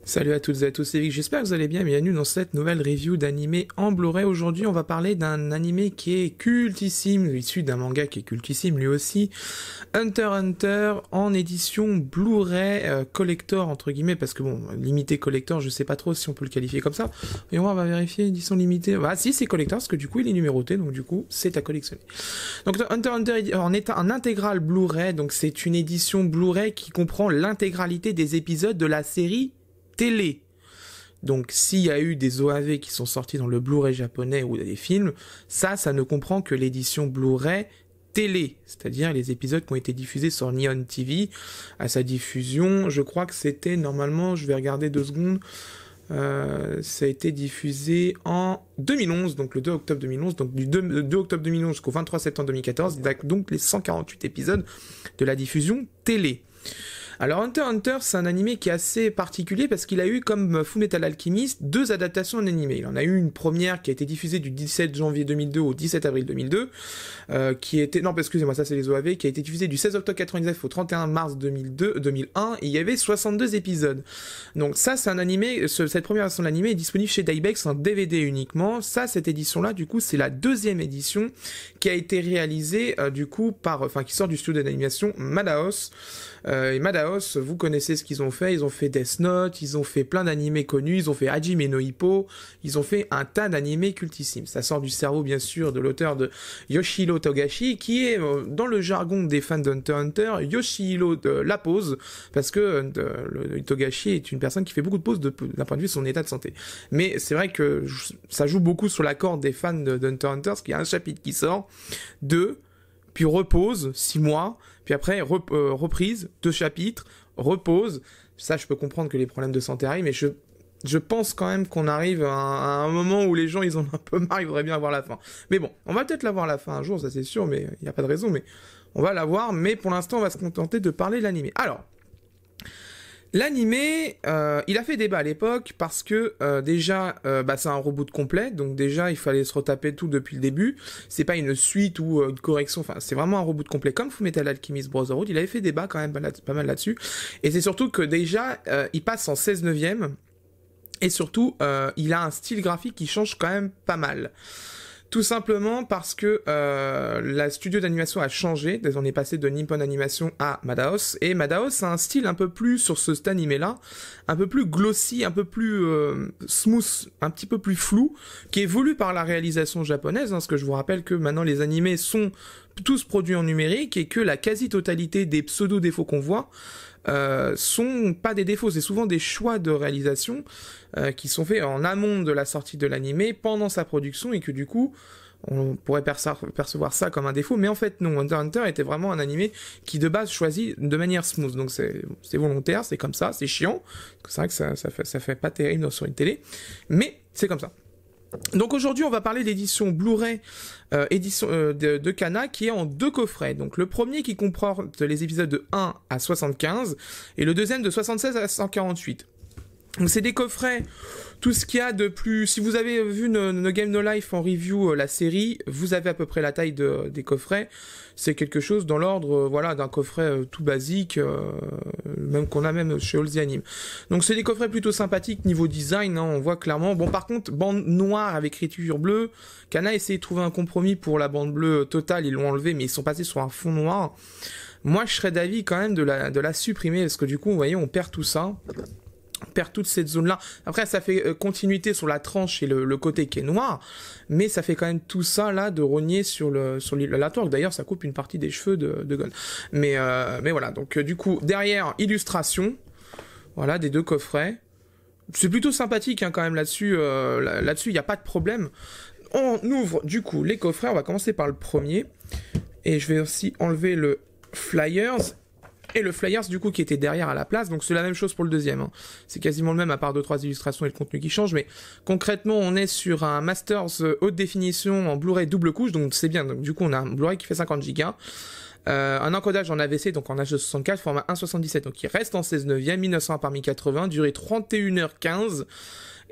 Salut à toutes et à tous, c'est Vic, j'espère que vous allez bien, bienvenue dans cette nouvelle review d'animé en Blu-ray. Aujourd'hui on va parler d'un animé qui est cultissime, issu d'un manga qui est cultissime lui aussi, Hunter x Hunter en édition Blu-ray collector entre guillemets, parce que bon, limité collector, je sais pas trop si on peut le qualifier comme ça, et on va vérifier, édition limitée, bah si c'est collector, parce que du coup il est numéroté, donc du coup c'est à collectionner. Donc Hunter x Hunter en est un intégral Blu-ray, donc c'est une édition Blu-ray qui comprend l'intégralité des épisodes de la série télé. Donc s'il y a eu des OAV qui sont sortis dans le Blu-ray japonais ou des films, ça ne comprend que l'édition Blu-ray télé, c'est-à-dire les épisodes qui ont été diffusés sur Nihon TV à sa diffusion. Je crois que c'était normalement, je vais regarder 2 secondes, ça a été diffusé en 2011, donc le 2 octobre 2011, donc du 2 octobre 2011 jusqu'au 23 septembre 2014, donc les 148 épisodes de la diffusion télé. Alors Hunter x Hunter, c'est un animé qui est assez particulier parce qu'il a eu, comme Fullmetal Alchemist, 2 adaptations en animé. Il en a eu une première qui a été diffusée du 17 janvier 2002 au 17 avril 2002, qui était... Non, excusez-moi, ça c'est les OAV, qui a été diffusée du 16 octobre 99 au 31 mars 2001, et il y avait 62 épisodes. Donc ça, c'est un animé, cette première version de l'animé est disponible chez Daibex en DVD uniquement. Ça, cette édition-là, du coup, c'est la 2e édition qui a été réalisée, du coup, qui sort du studio d'animation Madhouse. Et Madhouse, vous connaissez ce qu'ils ont fait Death Note, ils ont fait plein d'animés connus, ils ont fait Hajime no Ippo, ils ont fait un tas d'animés cultissimes. Ça sort du cerveau, bien sûr, de l'auteur de Yoshihiro Togashi, qui est, dans le jargon des fans d'Hunter x Hunter, Yoshihiro de la pause, parce que le Togashi est une personne qui fait beaucoup de pauses d'un point de vue de son état de santé. Mais c'est vrai que ça joue beaucoup sur la corde des fans d'Hunter x Hunter, parce qu'il y a un chapitre qui sort, 2, puis repose, 6 mois, puis après reprise, 2 chapitres, repose. Ça, je peux comprendre que les problèmes de santé arrivent, mais je pense quand même qu'on arrive à un moment où les gens, ils ont un peu marre, ils voudraient bien avoir la fin. Mais bon, on va peut-être l'avoir la fin un jour, ça c'est sûr, mais il n'y a pas de raison, mais on va l'avoir, mais pour l'instant, on va se contenter de parler de l'animé. Alors, l'animé, il a fait débat à l'époque parce que déjà, c'est un reboot complet, donc déjà il fallait se retaper tout depuis le début. C'est pas une suite ou une correction, enfin c'est vraiment un reboot complet comme Fullmetal Alchemist Brotherhood. Il avait fait débat quand même pas mal là-dessus. Et c'est surtout que déjà il passe en 16/9 et surtout il a un style graphique qui change quand même pas mal. Tout simplement parce que la studio d'animation a changé, on est passé de Nippon Animation à Madhouse, et Madhouse a un style un peu plus, sur cet animé-là, un peu plus glossy, un peu plus smooth, un petit peu plus flou, qui est voulu par la réalisation japonaise, parce que je vous rappelle que maintenant les animés sont tous produits en numérique, et que la quasi-totalité des pseudo-défauts qu'on voit sont pas des défauts, c'est souvent des choix de réalisation qui sont faits en amont de la sortie de l'animé, pendant sa production, et que du coup on pourrait percevoir ça comme un défaut, mais en fait non, Hunter x Hunter était vraiment un animé qui de base choisit de manière smooth, donc c'est volontaire, c'est comme ça, c'est chiant, c'est vrai que ça fait pas terrible sur une télé, mais c'est comme ça. Donc aujourd'hui on va parler de l'édition Blu-ray de Kana qui est en 2 coffrets. Donc le premier qui comporte les épisodes de 1 à 75 et le deuxième de 76 à 148. Donc c'est des coffrets, tout ce qu'il y a de plus... Si vous avez vu No Game No Life en review, la série, vous avez à peu près la taille des coffrets. C'est quelque chose dans l'ordre d'un coffret tout basique, même qu'on a même chez All The Anime. Donc c'est des coffrets plutôt sympathiques niveau design, hein, on voit clairement. Bon par contre, bande noire avec écriture bleue, Kana a essayé de trouver un compromis pour la bande bleue totale, ils l'ont enlevé, mais ils sont passés sur un fond noir. Moi je serais d'avis quand même de la supprimer, parce que du coup, vous voyez, on perd tout ça. On perd toute cette zone-là. Après, ça fait continuité sur la tranche et le côté qui est noir, mais ça fait quand même tout ça là de rogner sur la toile. D'ailleurs, ça coupe une partie des cheveux de Gon. Mais voilà. Donc du coup, derrière illustration, voilà des 2 coffrets. C'est plutôt sympathique hein, quand même là-dessus. Là-dessus, il n'y a pas de problème. On ouvre du coup les coffrets. On va commencer par le premier, et je vais aussi enlever le flyers. Et le flyers du coup qui était derrière à la place, donc c'est la même chose pour le deuxième, hein. C'est quasiment le même à part 2-3 illustrations et le contenu qui change, mais concrètement on est sur un Masters haute définition en Blu-ray double couche, donc c'est bien, donc du coup on a un Blu-ray qui fait 50 Go, un encodage en AVC, donc en H264, format 1.77, donc il reste en 16/9, 1900 par 1080, durée 31h15,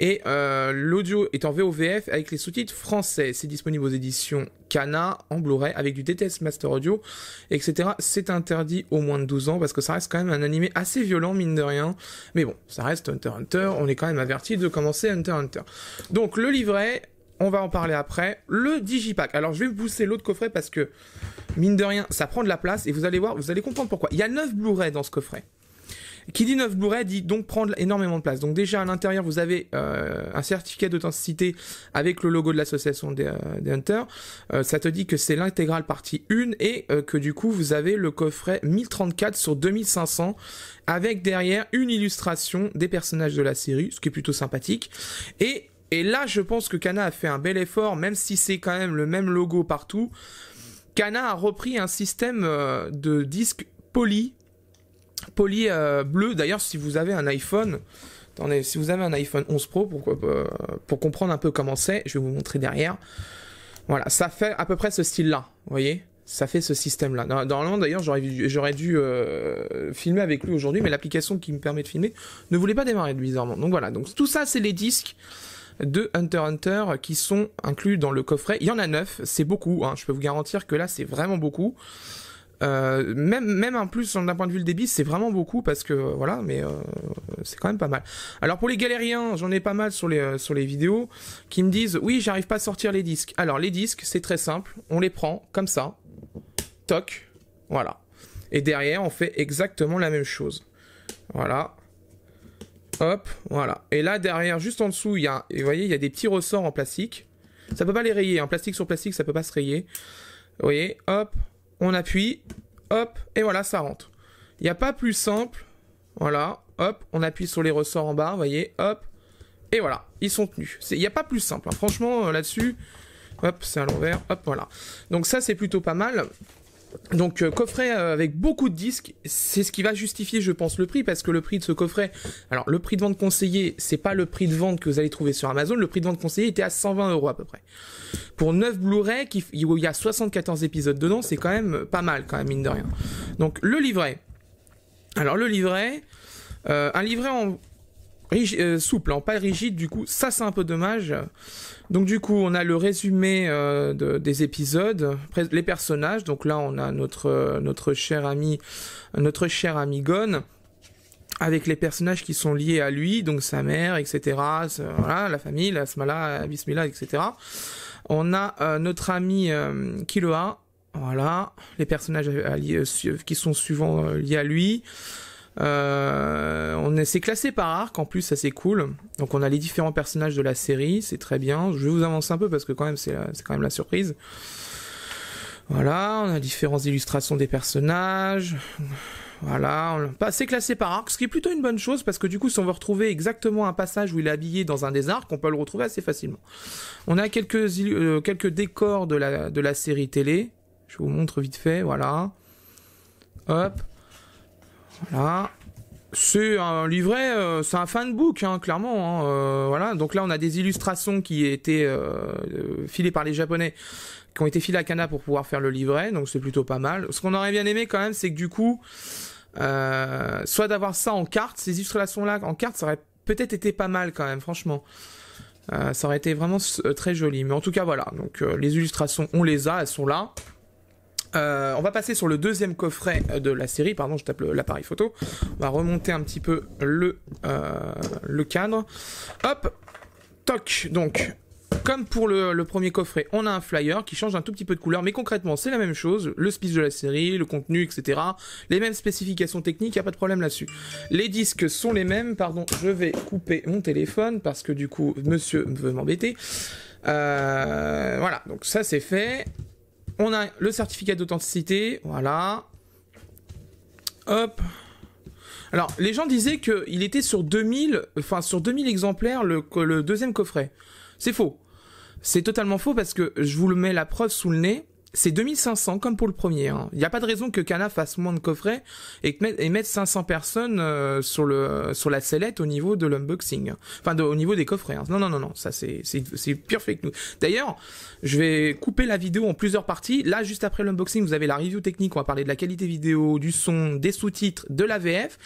Et l'audio est en VOVF avec les sous-titres français. C'est disponible aux éditions Kana en Blu-ray avec du DTS Master Audio, etc. C'est interdit aux moins de 12 ans parce que ça reste quand même un animé assez violent, mine de rien. Mais bon, ça reste Hunter x Hunter. On est quand même averti de commencer Hunter x Hunter. Donc le livret, on va en parler après. Le Digipack. Alors je vais vous pousser l'autre coffret parce que, mine de rien, ça prend de la place et vous allez voir, vous allez comprendre pourquoi. Il y a 9 Blu-ray dans ce coffret. Qui dit 9 Blu-ray dit donc prendre énormément de place. Donc déjà à l'intérieur vous avez un certificat d'authenticité avec le logo de l'association des Hunters. Ça te dit que c'est l'intégrale partie 1 et que du coup vous avez le coffret 1034 sur 2500 avec derrière une illustration des personnages de la série, ce qui est plutôt sympathique. Et là je pense que Kana a fait un bel effort, même si c'est quand même le même logo partout. Kana a repris un système de disque poli bleu. D'ailleurs, si vous avez un iPhone, attendez, si vous avez un iPhone 11 Pro, pour comprendre un peu comment c'est, je vais vous montrer derrière. Voilà, ça fait à peu près ce style-là, vous voyez, ça fait ce système-là. Normalement, d'ailleurs, j'aurais dû filmer avec lui aujourd'hui, mais l'application qui me permet de filmer ne voulait pas démarrer bizarrement. Donc voilà, donc tout ça, c'est les disques de Hunter x Hunter qui sont inclus dans le coffret. Il y en a 9, c'est beaucoup, hein. Je peux vous garantir que là, c'est vraiment beaucoup. Même en plus d'un point de vue le débit c'est vraiment beaucoup parce que voilà, mais c'est quand même pas mal. Alors pour les galériens, j'en ai pas mal sur les vidéos qui me disent oui j'arrive pas à sortir les disques. Alors les disques c'est très simple, on les prend comme ça, toc, voilà, et derrière on fait exactement la même chose, voilà, hop, voilà, et là derrière juste en dessous il y a, vous voyez, il y a des petits ressorts en plastique, ça peut pas les rayer, hein. Plastique sur plastique ça peut pas se rayer, vous voyez, hop, on appuie, hop, et voilà, ça rentre. Il n'y a pas plus simple, voilà, hop, on appuie sur les ressorts en bas, vous voyez, hop, et voilà, ils sont tenus. Il n'y a pas plus simple, hein. Franchement, là-dessus, hop, c'est à l'envers, hop, voilà. Donc ça, c'est plutôt pas mal. Donc coffret avec beaucoup de disques, c'est ce qui va justifier je pense le prix, parce que le prix de ce coffret, alors le prix de vente conseillé, c'est pas le prix de vente que vous allez trouver sur Amazon, le prix de vente conseillé était à 120 € à peu près. Pour 9 Blu-ray, où il y a 74 épisodes dedans, c'est quand même pas mal quand même, mine de rien. Donc le livret, alors le livret, un livret en souple, hein, pas rigide, du coup ça c'est un peu dommage. Donc du coup on a le résumé des épisodes, les personnages, donc là on a notre cher ami Gon, avec les personnages qui sont liés à lui, donc sa mère, etc. Voilà, la famille, la Smala, Bismillah, etc. On a notre ami Killua, voilà, les personnages qui sont suivants liés à lui. C'est classé par arc en plus, ça c'est cool. Donc on a les différents personnages de la série, c'est très bien. Je vais vous avancer un peu parce que quand même c'est quand même la surprise. Voilà, on a différentes illustrations des personnages. Voilà, c'est classé par arc, ce qui est plutôt une bonne chose parce que du coup si on veut retrouver exactement un passage où il est habillé dans un des arcs, on peut le retrouver assez facilement. On a quelques décors de la série télé. Je vous montre vite fait, voilà. Hop. Voilà, c'est un livret, c'est un fanbook, hein, clairement. Hein, voilà, donc là on a des illustrations qui étaient filées par les Japonais, qui ont été filées à Kana pour pouvoir faire le livret, donc c'est plutôt pas mal. Ce qu'on aurait bien aimé quand même, c'est que du coup, soit d'avoir ça en carte, ces illustrations-là en carte, ça aurait peut-être été pas mal quand même, franchement. Ça aurait été vraiment très joli. Mais en tout cas, voilà, donc les illustrations, on les a, elles sont là. On va passer sur le deuxième coffret de la série, pardon, je tape l'appareil photo. On va remonter un petit peu le cadre. Hop, toc. Donc, comme pour le premier coffret, on a un flyer qui change un tout petit peu de couleur, mais concrètement, c'est la même chose. Le speech de la série, le contenu, etc. Les mêmes spécifications techniques, il n'y a pas de problème là-dessus. Les disques sont les mêmes, pardon, je vais couper mon téléphone parce que du coup, monsieur veut m'embêter. Voilà, donc ça c'est fait. On a le certificat d'authenticité, voilà. Hop. Alors, les gens disaient qu'il était sur 2000 exemplaires le deuxième coffret. C'est faux. C'est totalement faux parce que je vous le mets la preuve sous le nez. c'est 2500 comme pour le premier. Il n'y a pas de raison que Kana fasse moins de coffrets et mette 500 personnes sur la sellette au niveau de l'unboxing. Enfin, au niveau des coffrets. Non. Ça, c'est pure fake news. D'ailleurs, je vais couper la vidéo en plusieurs parties. Là, juste après l'unboxing, vous avez la review technique. On va parler de la qualité vidéo, du son, des sous-titres, de la VF.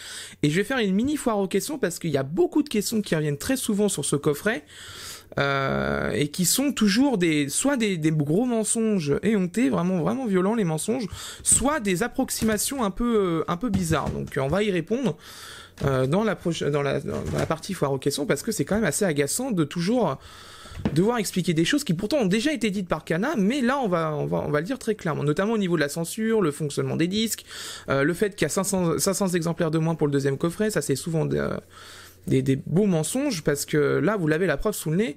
Et je vais faire une mini foire aux questions parce qu'il y a beaucoup de questions qui reviennent très souvent sur ce coffret. Et qui sont toujours soit des gros mensonges éhontés, vraiment violents les mensonges, soit des approximations un peu bizarres. Donc on va y répondre dans la partie foire aux questions parce que c'est quand même assez agaçant de toujours devoir expliquer des choses qui pourtant ont déjà été dites par Kana, mais là on va le dire très clairement, notamment au niveau de la censure, le fonctionnement des disques, le fait qu'il y a 500 exemplaires de moins pour le deuxième coffret, ça c'est souvent des beaux mensonges parce que là vous l'avez la preuve sous le nez,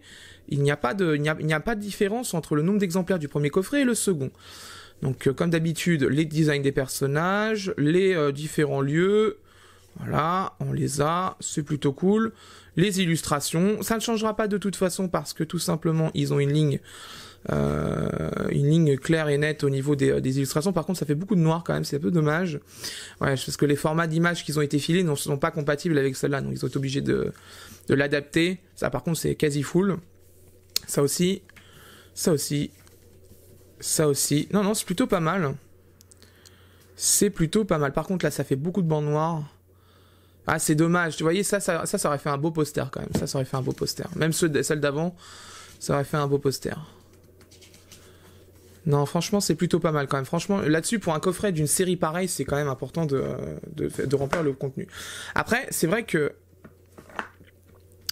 il n'y a pas de différence entre le nombre d'exemplaires du premier coffret et le second. Donc comme d'habitude, les designs des personnages, les différents lieux, voilà, on les a, c'est plutôt cool. Les illustrations, ça ne changera pas de toute façon parce que tout simplement ils ont une ligne claire et nette au niveau des illustrations. Par contre, ça fait beaucoup de noir quand même, c'est un peu dommage. Ouais, parce que les formats d'images qui ont été filés ne sont pas compatibles avec celle-là, donc ils ont été obligés de l'adapter. Ça, par contre, c'est quasi full. Ça aussi. Non, c'est plutôt pas mal. C'est plutôt pas mal. Par contre, là, ça fait beaucoup de bancs noirs. Ah, c'est dommage. Tu voyez, ça aurait fait un beau poster quand même. Ça aurait fait un beau poster. Même celle d'avant, ça aurait fait un beau poster. Non, franchement, c'est plutôt pas mal quand même. Franchement, là-dessus, pour un coffret d'une série pareille, c'est quand même important de remplir le contenu. Après, c'est vrai que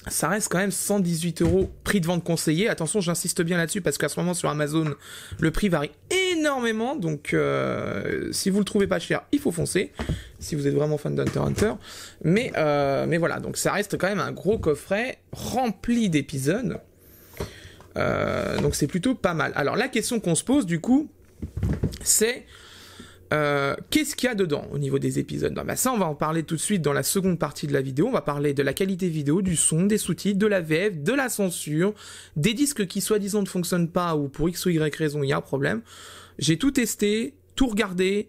ça reste quand même 118 € prix de vente conseillé. Attention, j'insiste bien là-dessus parce qu'à ce moment sur Amazon, le prix varie énormément. Donc, si vous le trouvez pas cher, il faut foncer. Si vous êtes vraiment fan d'Hunter x Hunter. Mais voilà, donc ça reste quand même un gros coffret rempli d'épisodes. Donc c'est plutôt pas mal. Alors la question qu'on se pose du coup, c'est qu'est-ce qu'il y a dedans au niveau des épisodes? Ben, ça on va en parler tout de suite dans la seconde partie de la vidéo. On va parler de la qualité vidéo, du son, des sous-titres, de la VF, de la censure, des disques qui soi-disant ne fonctionnent pas ou pour X ou Y raison il y a un problème. J'ai tout testé, tout regardé.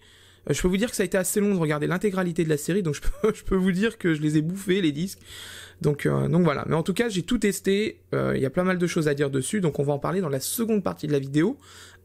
Je peux vous dire que ça a été assez long de regarder l'intégralité de la série, donc je peux vous dire que je les ai bouffés les disques. Donc voilà, mais en tout cas j'ai tout testé, il y a pas mal de choses à dire dessus, donc on va en parler dans la seconde partie de la vidéo.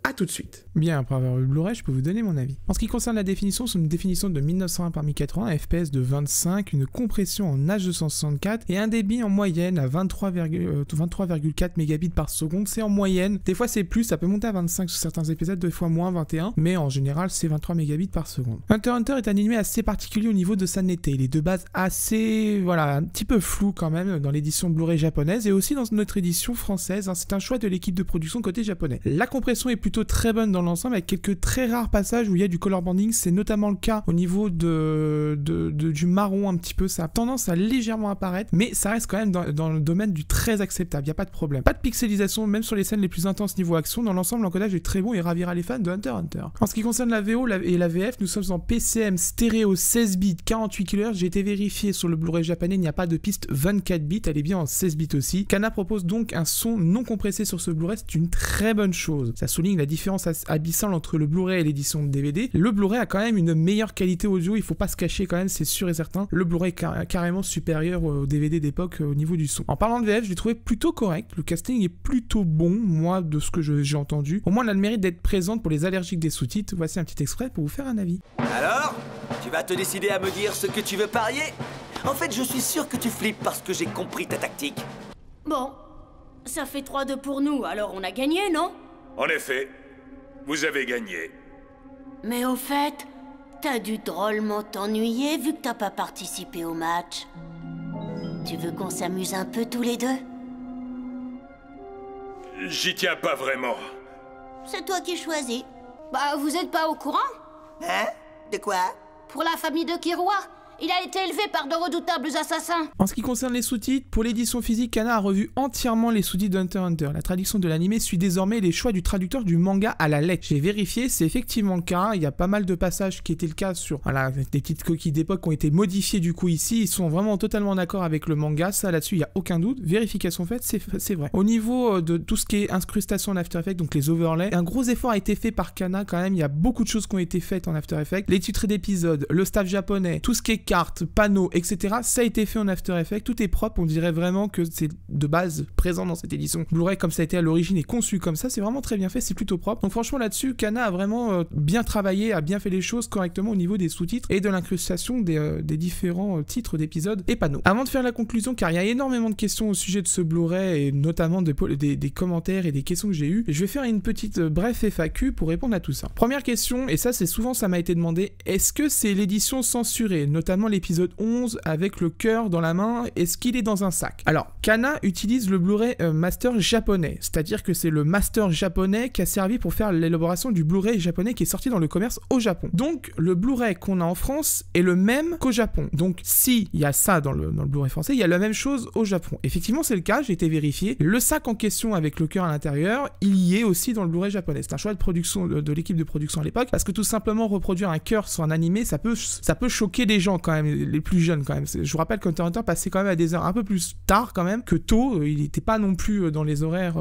À tout de suite. Bien, après avoir eu le Blu-ray, je peux vous donner mon avis. En ce qui concerne la définition, c'est une définition de 1920 par 1080, FPS de 25, une compression en H264 et un débit en moyenne à 23,4 mégabits par seconde. C'est en moyenne. Des fois c'est plus, ça peut monter à 25 sur certains épisodes, des fois moins 21, mais en général c'est 23 mégabits par seconde. Hunter x Hunter est un animé assez particulier au niveau de sa netteté. Il est de base assez, voilà, un petit peu flou quand même dans l'édition Blu-ray japonaise et aussi dans notre édition française. C'est un choix de l'équipe de production côté japonais. La compression est plutôt très bonne dans l'ensemble avec quelques très rares passages où il y a du color banding. C'est notamment le cas au niveau du marron un petit peu. Ça a tendance à légèrement apparaître, mais ça reste quand même dans le domaine du très acceptable. Il n'y a pas de problème. Pas de pixelisation même sur les scènes les plus intenses niveau action. Dans l'ensemble, l'encodage est très bon et ravira les fans de Hunter x Hunter. En ce qui concerne la VO et la VF, nous sommes en PCM stéréo 16 bits 48 kHz. J'ai été vérifié sur le Blu-ray japonais, il n'y a pas de piste 24 bits. Elle est bien en 16 bits aussi. Kana propose donc un son non compressé sur ce Blu-ray. C'est une très bonne chose. Ça souligne la différence abyssale entre le Blu-ray et l'édition de DVD. Le Blu-ray a quand même une meilleure qualité audio, il faut pas se cacher quand même, c'est sûr et certain. Le Blu-ray est carrément supérieur au DVD d'époque au niveau du son. En parlant de VF, je l'ai trouvé plutôt correct, le casting est plutôt bon, moi de ce que j'ai entendu. Au moins elle a le mérite d'être présente pour les allergiques des sous-titres. Voici un petit extrait pour vous faire un avis. Alors, tu vas te décider à me dire ce que tu veux parier? En fait, je suis sûr que tu flippes parce que j'ai compris ta tactique. Bon, ça fait 3-2 pour nous, alors on a gagné, non? En effet, vous avez gagné. Mais au fait, t'as dû drôlement t'ennuyer vu que t'as pas participé au match. Tu veux qu'on s'amuse un peu tous les deux? J'y tiens pas vraiment. C'est toi qui choisis. Bah, vous êtes pas au courant? Hein? De quoi? Pour la famille de Killua, Il a été élevé par de redoutables assassins. En ce qui concerne les sous-titres, pour l'édition physique, Kana a revu entièrement les sous-titres d'Hunter x Hunter. La traduction de l'anime suit désormais les choix du traducteur du manga à la lettre. J'ai vérifié, c'est effectivement le cas. Il y a pas mal de passages qui étaient le cas sur des petites coquilles d'époque qui ont été modifiées du coup ici. Ils sont vraiment totalement d'accord avec le manga. Ça là-dessus, il n'y a aucun doute. Vérification faite, c'est vrai. Au niveau de tout ce qui est incrustation en After Effects, donc les overlays, un gros effort a été fait par Kana quand même. Il y a beaucoup de choses qui ont été faites en After Effects. Les titres d'épisodes, le staff japonais, tout ce qui est cartes, panneaux, etc. Ça a été fait en After Effects. Tout est propre. On dirait vraiment que c'est de base présent dans cette édition Blu-ray comme ça a été à l'origine et conçu comme ça. C'est vraiment très bien fait. C'est plutôt propre. Donc franchement là-dessus, Kana a vraiment bien travaillé, a bien fait les choses correctement au niveau des sous-titres et de l'incrustation des différents titres d'épisodes et panneaux. Avant de faire la conclusion, car il y a énormément de questions au sujet de ce Blu-ray et notamment des commentaires et des questions que j'ai eues, je vais faire une petite bref FAQ pour répondre à tout ça. Première question, et ça c'est souvent ça m'a été demandé, est-ce que c'est l'édition censurée, notamment l'épisode 11 avec le cœur dans la main, est-ce qu'il est dans un sac? Alors, Kana utilise le Blu-ray master japonais, c'est-à-dire que c'est le master japonais qui a servi pour faire l'élaboration du Blu-ray japonais qui est sorti dans le commerce au Japon. Donc, le Blu-ray qu'on a en France est le même qu'au Japon. Donc, si il y a ça dans le Blu-ray français, il y a la même chose au Japon. Effectivement, c'est le cas, j'ai été vérifié. Le sac en question avec le cœur à l'intérieur, il y est aussi dans le Blu-ray japonais. C'est un choix de production de l'équipe de production à l'époque, parce que tout simplement reproduire un cœur sur un animé, ça peut choquer les gens quand même, les plus jeunes quand même. Je vous rappelle qu'Hunter x Hunter passait quand même à des heures un peu plus tard quand même que tôt. Il n'était pas non plus dans les horaires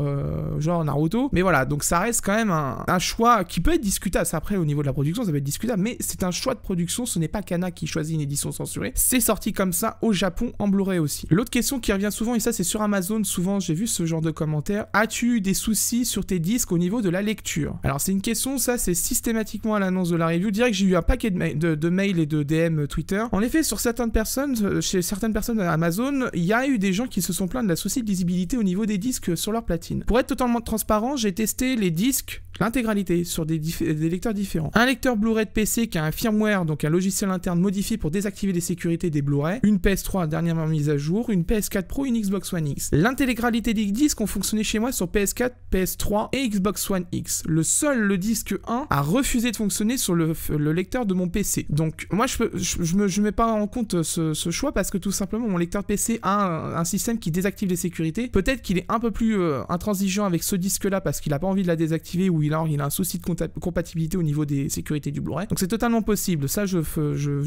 genre Naruto, mais voilà, donc ça reste quand même un choix qui peut être discutable. Ça, après au niveau de la production ça peut être discutable, mais c'est un choix de production. Ce n'est pas Kana qui choisit une édition censurée, c'est sorti comme ça au Japon en Blu-ray aussi. L'autre question qui revient souvent, et ça c'est sur Amazon, souvent j'ai vu ce genre de commentaires: as-tu eu des soucis sur tes disques au niveau de la lecture? Alors c'est une question, ça c'est systématiquement à l'annonce de la review. Je dirais que j'ai eu un paquet de mails et de DM Twitter. En effet, sur certaines personnes, chez certaines personnes à Amazon, il y a eu des gens qui se sont plaints de la souci de lisibilité au niveau des disques sur leur platine. Pour être totalement transparent, j'ai testé les disques, l'intégralité, sur des lecteurs différents. Un lecteur Blu-ray de PC qui a un firmware, donc un logiciel interne modifié pour désactiver les sécurités des Blu-ray, une PS3 dernièrement mise à jour, une PS4 Pro, une Xbox One X. L'intégralité des disques ont fonctionné chez moi sur PS4, PS3 et Xbox One X. Le disque 1 a refusé de fonctionner sur le lecteur de mon PC. Donc moi je mets pas en compte ce choix parce que tout simplement mon lecteur PC a un système qui désactive les sécurités. Peut-être qu'il est un peu plus intransigeant avec ce disque là parce qu'il a pas envie de la désactiver ou il a un souci de compatibilité au niveau des sécurités du Blu-ray. Donc c'est totalement possible. Ça je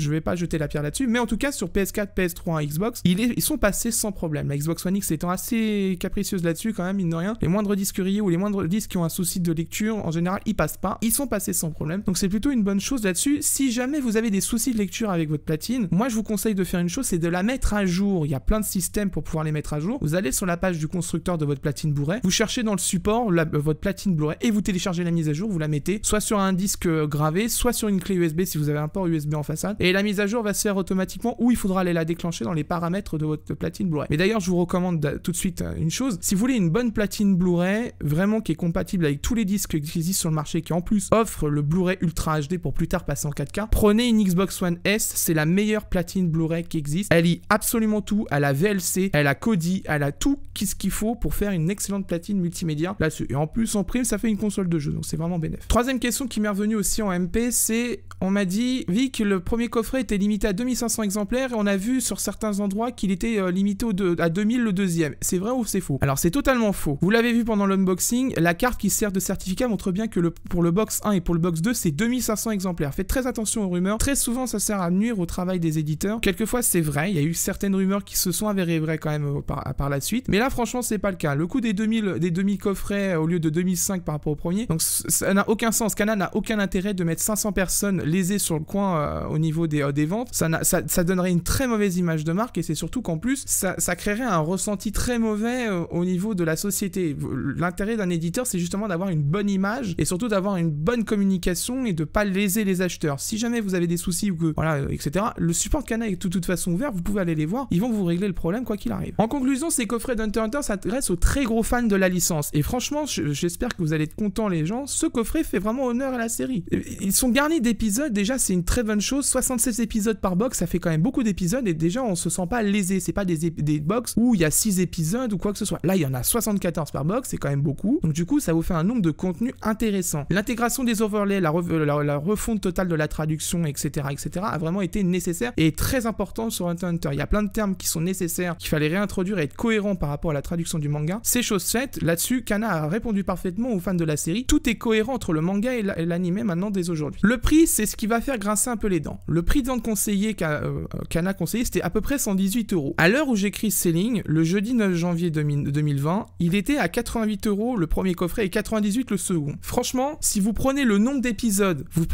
vais pas jeter la pierre là-dessus, mais en tout cas sur PS4, PS3 et Xbox, ils sont passés sans problème. La Xbox One X étant assez capricieuse là-dessus quand même, mine de rien. Les moindres disques rayés ou les moindres disques qui ont un souci de lecture, en général, ils passent pas. Ils sont passés sans problème. Donc c'est plutôt une bonne chose là-dessus. Si jamais vous avez des soucis de lecture avec votre platine, moi je vous conseille de faire une chose, c'est de la mettre à jour. Il y a plein de systèmes pour pouvoir les mettre à jour. Vous allez sur la page du constructeur de votre platine Blu-ray, vous cherchez dans le support votre platine Blu-ray et vous téléchargez la mise à jour, vous la mettez soit sur un disque gravé, soit sur une clé USB si vous avez un port USB en façade. Et la mise à jour va se faire automatiquement ou il faudra aller la déclencher dans les paramètres de votre platine Blu-ray. Mais d'ailleurs, je vous recommande tout de suite une chose. Si vous voulez une bonne platine Blu-ray, vraiment qui est compatible avec tous les disques qui existent sur le marché, qui en plus offre le Blu-ray Ultra HD pour plus tard passer en 4K, prenez une Xbox One S, c'est la meilleure platine Blu-ray qui existe. Elle lit absolument tout, elle a VLC, elle a Kodi, elle a tout ce qu'il faut pour faire une excellente platine multimédia là-dessus. Et en plus, en prime, ça fait une console de jeu, donc c'est vraiment bénéfique. Troisième question qui m'est revenue aussi en MP, c'est, on m'a dit, Vic, le premier coffret était limité à 2500 exemplaires et on a vu sur certains endroits qu'il était limité à 2000 le deuxième. C'est vrai ou c'est faux? Alors c'est totalement faux. Vous l'avez vu pendant l'unboxing, la carte qui sert de certificat montre bien que pour le box 1 et pour le box 2, c'est 2500 exemplaires. Faites très attention aux rumeurs. Très souvent, ça sert à nuire au travail des éditeurs. Quelquefois, c'est vrai. Il y a eu certaines rumeurs qui se sont avérées vraies quand même par la suite. Mais là, franchement, c'est pas le cas. Le coût des 2000 coffrets au lieu de 2005 par rapport au premier, donc ça n'a aucun sens. Kana n'a aucun intérêt de mettre 500 personnes lésées sur le coin au niveau des ventes. Ça donnerait une très mauvaise image de marque et c'est surtout qu'en plus, ça créerait un ressenti très mauvais au niveau de la société. L'intérêt d'un éditeur, c'est justement d'avoir une bonne image et surtout d'avoir une bonne communication et de pas léser les acheteurs. Si jamais vous avez des soucis ou que, voilà, etc., le support Kana est de toute façon ouvert, vous pouvez aller les voir, ils vont vous régler le problème quoi qu'il arrive. En conclusion, ces coffrets d'Hunter x Hunter s'adressent aux très gros fans de la licence et franchement, j'espère que vous allez être contents les gens. Ce coffret fait vraiment honneur à la série. Ils sont garnis d'épisodes, déjà c'est une très bonne chose. 76 épisodes par box, ça fait quand même beaucoup d'épisodes et déjà on se sent pas lésé. C'est pas des box où il y a 6 épisodes ou quoi que ce soit. Là il y en a 74 par box, c'est quand même beaucoup. Donc du coup ça vous fait un nombre de contenus intéressants. L'intégration des overlays, la refonte totale de la traduction, etc., a vraiment été nécessaire. nécessaire et est très important sur Hunter x Hunter. Il y a plein de termes qui sont nécessaires, qu'il fallait réintroduire et être cohérent par rapport à la traduction du manga. C'est chose faite. Là-dessus, Kana a répondu parfaitement aux fans de la série. Tout est cohérent entre le manga et l'anime maintenant dès aujourd'hui. Le prix, c'est ce qui va faire grincer un peu les dents. Le prix de vente conseillé Kana conseillé, c'était à peu près 118 €. À l'heure où j'écris ces lignes, le jeudi 9 janvier 2020, il était à 88 € le premier coffret et 98 le second. Franchement, si vous prenez le nombre d'épisodes, vous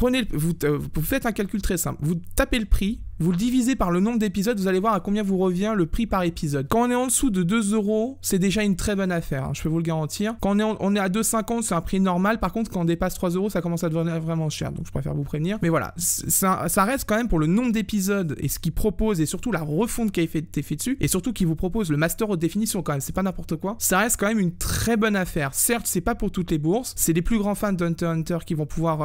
faites un calcul très simple. Vous tapez le prix, vous le divisez par le nombre d'épisodes, vous allez voir à combien vous revient le prix par épisode. Quand on est en dessous de 2 €, c'est déjà une très bonne affaire, hein, je peux vous le garantir. Quand on est à 2,50 €, c'est un prix normal. Par contre, quand on dépasse 3 €, ça commence à devenir vraiment cher. Donc je préfère vous prévenir. Mais voilà, ça reste quand même pour le nombre d'épisodes et ce qu'ils proposent et surtout la refonte qui a été fait dessus et surtout qu'ils vous proposent le master haute définition quand même, c'est pas n'importe quoi. Ça reste quand même une très bonne affaire. Certes, c'est pas pour toutes les bourses. C'est les plus grands fans d'Hunter x Hunter qui vont pouvoir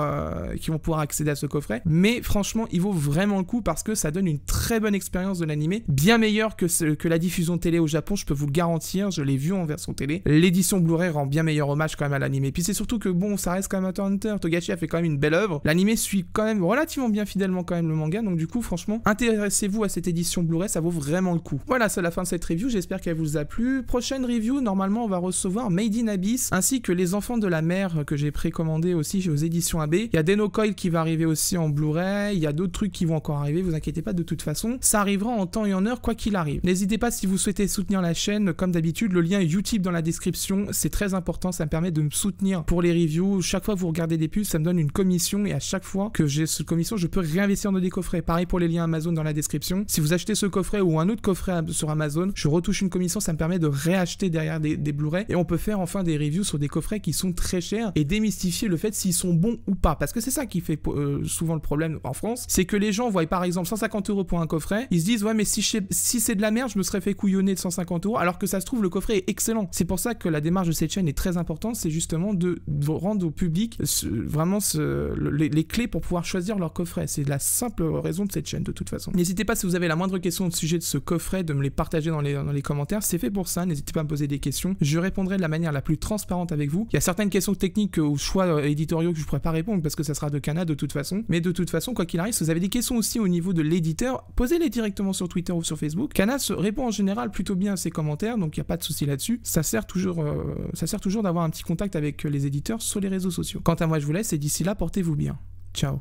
accéder à ce coffret. Mais franchement, il vaut vraiment le coup parce que ça donne une très bonne expérience de l'animé, bien meilleure que la diffusion télé au Japon, je peux vous le garantir, je l'ai vu en version télé. L'édition Blu-ray rend bien meilleur hommage quand même à l'animé. Puis c'est surtout que bon, ça reste quand même Hunter x Hunter, Togashi a fait quand même une belle œuvre. L'animé suit quand même relativement bien fidèlement quand même le manga, donc du coup franchement, intéressez-vous à cette édition Blu-ray, ça vaut vraiment le coup. Voilà, c'est la fin de cette review, j'espère qu'elle vous a plu. Prochaine review, normalement on va recevoir Made in Abyss, ainsi que Les Enfants de la Mer que j'ai précommandé aussi aux éditions AB. Il y a Deno Coil qui va arriver aussi en Blu-ray, il y a d'autres trucs qui vont encore arriver, vous inquiétez pas, de toute façon, ça arrivera en temps et en heure quoi qu'il arrive. N'hésitez pas si vous souhaitez soutenir la chaîne, comme d'habitude, le lien est YouTube dans la description, c'est très important, ça me permet de me soutenir pour les reviews. Chaque fois que vous regardez des pubs, ça me donne une commission et à chaque fois que j'ai cette commission, je peux réinvestir dans des coffrets. Pareil pour les liens Amazon dans la description. Si vous achetez ce coffret ou un autre coffret sur Amazon, je retouche une commission, ça me permet de réacheter derrière des Blu-ray et on peut faire enfin des reviews sur des coffrets qui sont très chers et démystifier le fait s'ils sont bons ou pas. Parce que c'est ça qui fait souvent le problème en France, c'est que les gens voient par exemple 150 € pour un coffret, ils se disent ouais mais si c'est de la merde, je me serais fait couillonner de 150 € alors que ça se trouve le coffret est excellent. C'est pour ça que la démarche de cette chaîne est très importante, c'est justement de rendre au public vraiment les clés pour pouvoir choisir leur coffret. C'est la simple raison de cette chaîne de toute façon. N'hésitez pas si vous avez la moindre question au sujet de ce coffret de me les partager dans les commentaires, c'est fait pour ça, n'hésitez pas à me poser des questions, je répondrai de la manière la plus transparente avec vous. Il y a certaines questions techniques ou choix éditoriaux que je pourrais pas répondre parce que ça sera de Kana de toute façon, mais de toute façon quoi qu'il arrive, si vous avez des questions aussi au niveau de l'éditeur, posez-les directement sur Twitter ou sur Facebook. Kana répond en général plutôt bien à ses commentaires, donc il n'y a pas de souci là-dessus. Ça sert toujours d'avoir un petit contact avec les éditeurs sur les réseaux sociaux. Quant à moi, je vous laisse et d'ici là, portez-vous bien. Ciao.